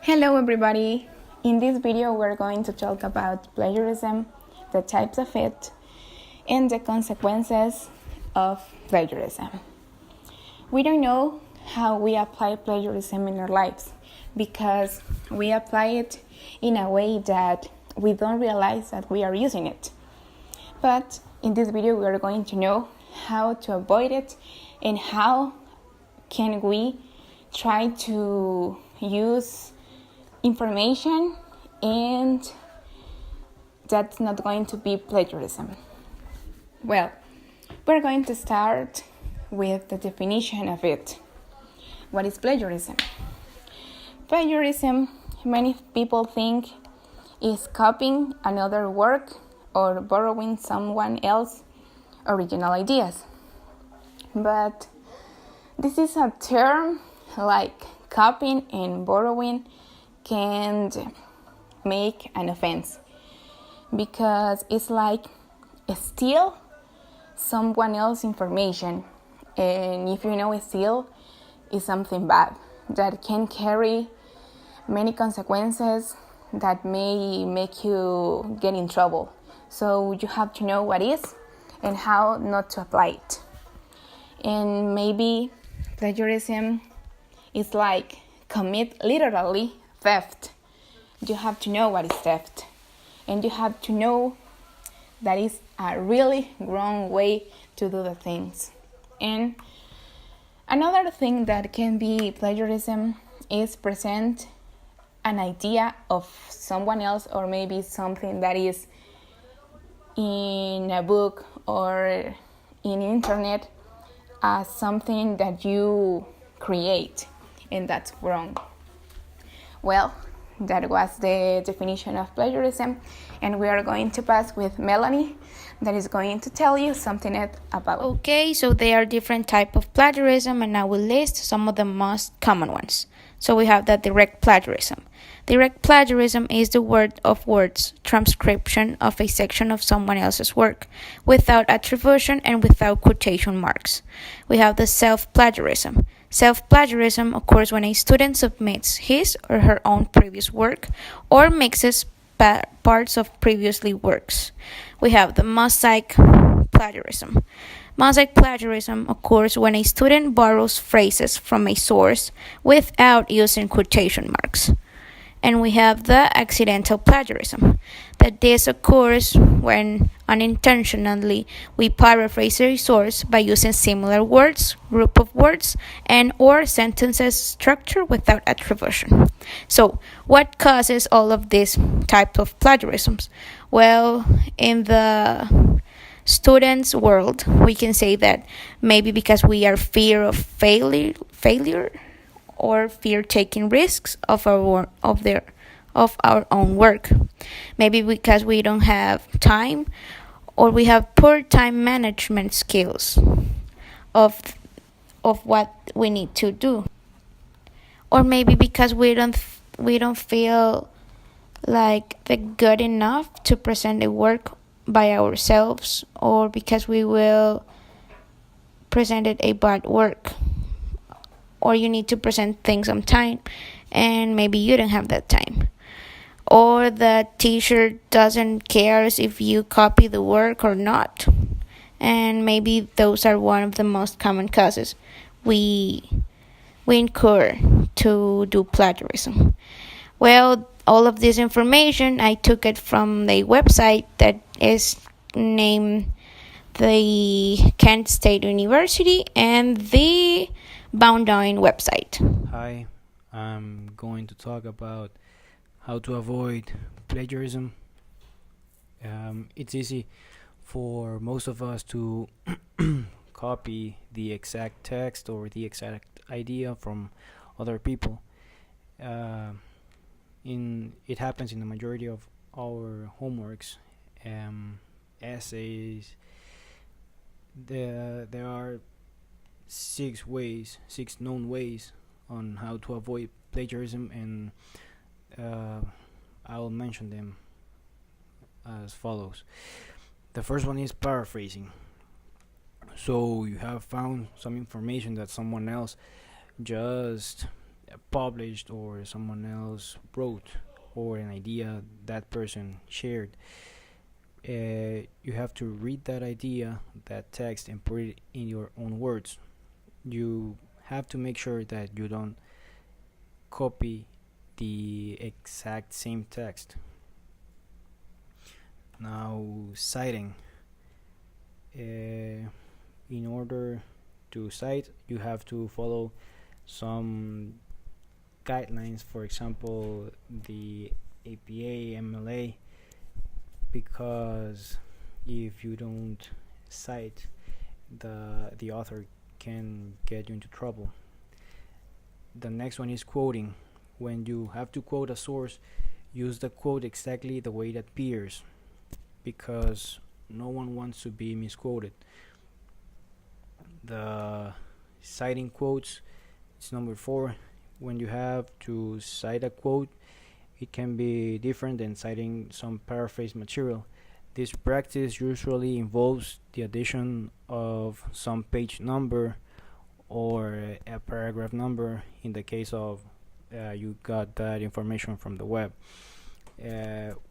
Hello everybody! In this video we're going to talk about plagiarism, the types of it, and the consequences of plagiarism. We don't know how we apply plagiarism in our lives because we apply it in a way that we don't realize that we are using it. But in this video we are going to know how to avoid it and how can we try to use information and that's not going to be plagiarism. Well, we're going to start with the definition of it. What is plagiarism? Plagiarism, many people think, is copying another work or borrowing someone else's original ideas. But this is a term like copying and borrowing can make an offense because it's like steal someone else's information, and if you know steal is something bad that can carry many consequences that may make you get in trouble. So you have to know what is and how not to apply it. And maybe plagiarism is like commit literally theft. You have to know what is theft, and you have to know that is a really wrong way to do the things. And another thing that can be plagiarism is present an idea of someone else or maybe something that is in a book or in internet as something that you create, and that's wrong. Well, that was the definition of plagiarism, and we are going to pass with Melanie that is going to tell you something about. Okay, so there are different types of plagiarism, and I will list some of the most common ones. So we have the direct plagiarism. Direct plagiarism is the word of words transcription of a section of someone else's work without attribution and without quotation marks. We have the self-plagiarism. Self-plagiarism occurs when a student submits his or her own previous work or mixes parts of previously works. We have the mosaic plagiarism. Mosaic plagiarism occurs when a student borrows phrases from a source without using quotation marks. And we have the accidental plagiarism, that this occurs when unintentionally we paraphrase a source by using similar words, group of words, and or sentences structure without attribution. So, what causes all of these types of plagiarisms? Well, in the students' world, we can say that maybe because we are fear of failure or fear taking risks of our own work. Maybe because we don't have time or we have poor time management skills of what we need to do. Or maybe because we don't feel like the good enough to present a work by ourselves, or because we will present it a bad work, or you need to present things on time and maybe you don't have that time, or the teacher doesn't care if you copy the work or not, and maybe those are one of the most common causes we incur to do plagiarism. Well, all of this information I took it from the website that is named the Kent State University and the Boundoin website. Hi, I'm going to talk about how to avoid plagiarism. It's easy for most of us to copy the exact text or the exact idea from other people. It happens in the majority of our homeworks, essays. There are six known ways on how to avoid plagiarism, and I will mention them as follows. The first one is paraphrasing. So you have found some information that someone else just published or someone else wrote, or an idea that person shared. You have to read that idea, that text, and put it in your own words. You have to make sure that you don't copy the exact same text. Now, citing. In order to cite, you have to follow some guidelines, for example, the APA, MLA, because if you don't cite, the author can get you into trouble. The next one is quoting. When you have to quote a source, use the quote exactly the way it appears, because no one wants to be misquoted. The citing quotes is number 4. When you have to cite a quote, it can be different than citing some paraphrase material. This practice usually involves the addition of some page number or a paragraph number in the case of you got that information from the web.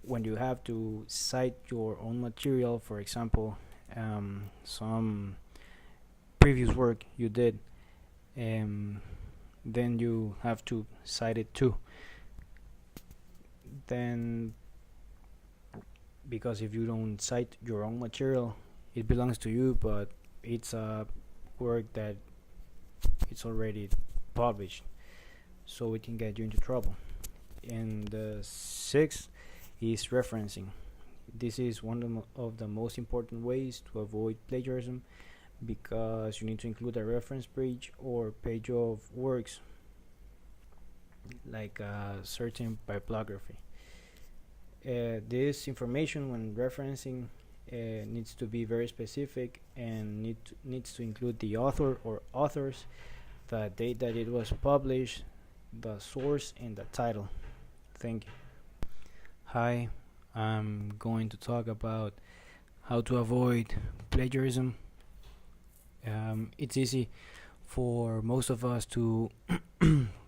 When you have to cite your own material, for example, some previous work you did, then you have to cite it too. Then, because if you don't cite your own material, it belongs to you, but it's a work that it's already published, so it can get you into trouble. And the 6th is referencing. This is one of the most important ways to avoid plagiarism, because you need to include a reference page or page of works, like a certain bibliography. This information when referencing needs to be very specific and needs to include the author or authors, the date that it was published, the source, and the title. Thank you. Hi, I'm going to talk about how to avoid plagiarism. It's easy for most of us to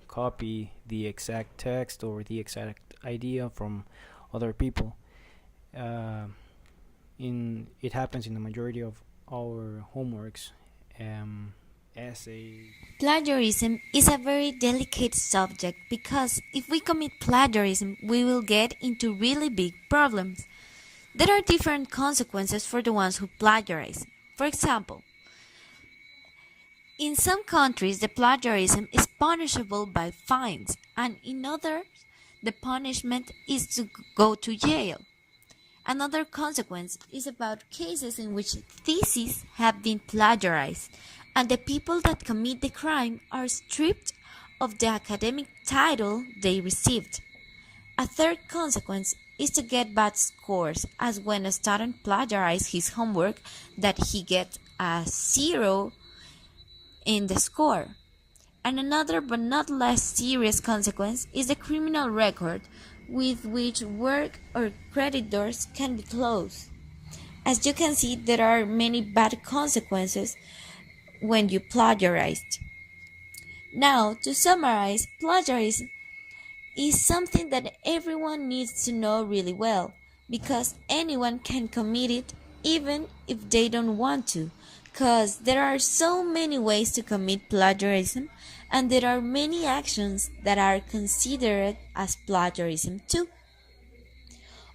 copy the exact text or the exact idea from other people. It happens in the majority of our homeworks, essay. Plagiarism is a very delicate subject because if we commit plagiarism, we will get into really big problems. There are different consequences for the ones who plagiarize. For example, in some countries, the plagiarism is punishable by fines, and in others, the punishment is to go to jail. Another consequence is about cases in which theses have been plagiarized, and the people that commit the crime are stripped of the academic title they received. A third consequence is to get bad scores, as when a student plagiarizes his homework, that he gets a 0 in the score. And another but not less serious consequence is the criminal record, with which work or creditors can be closed. As you can see, there are many bad consequences when you plagiarized. Now, to summarize, plagiarism is something that everyone needs to know really well, because anyone can commit it even if they don't want to, because there are so many ways to commit plagiarism, and there are many actions that are considered as plagiarism too.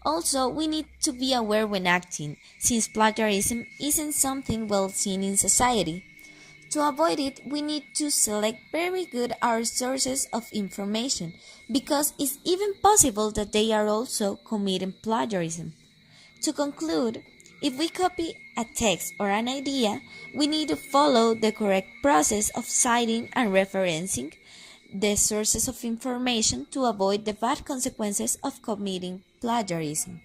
Also, we need to be aware when acting, since plagiarism isn't something well seen in society. To avoid it, we need to select very good our sources of information, because it's even possible that they are also committing plagiarism. To conclude, if we copy a text or an idea, we need to follow the correct process of citing and referencing the sources of information to avoid the bad consequences of committing plagiarism.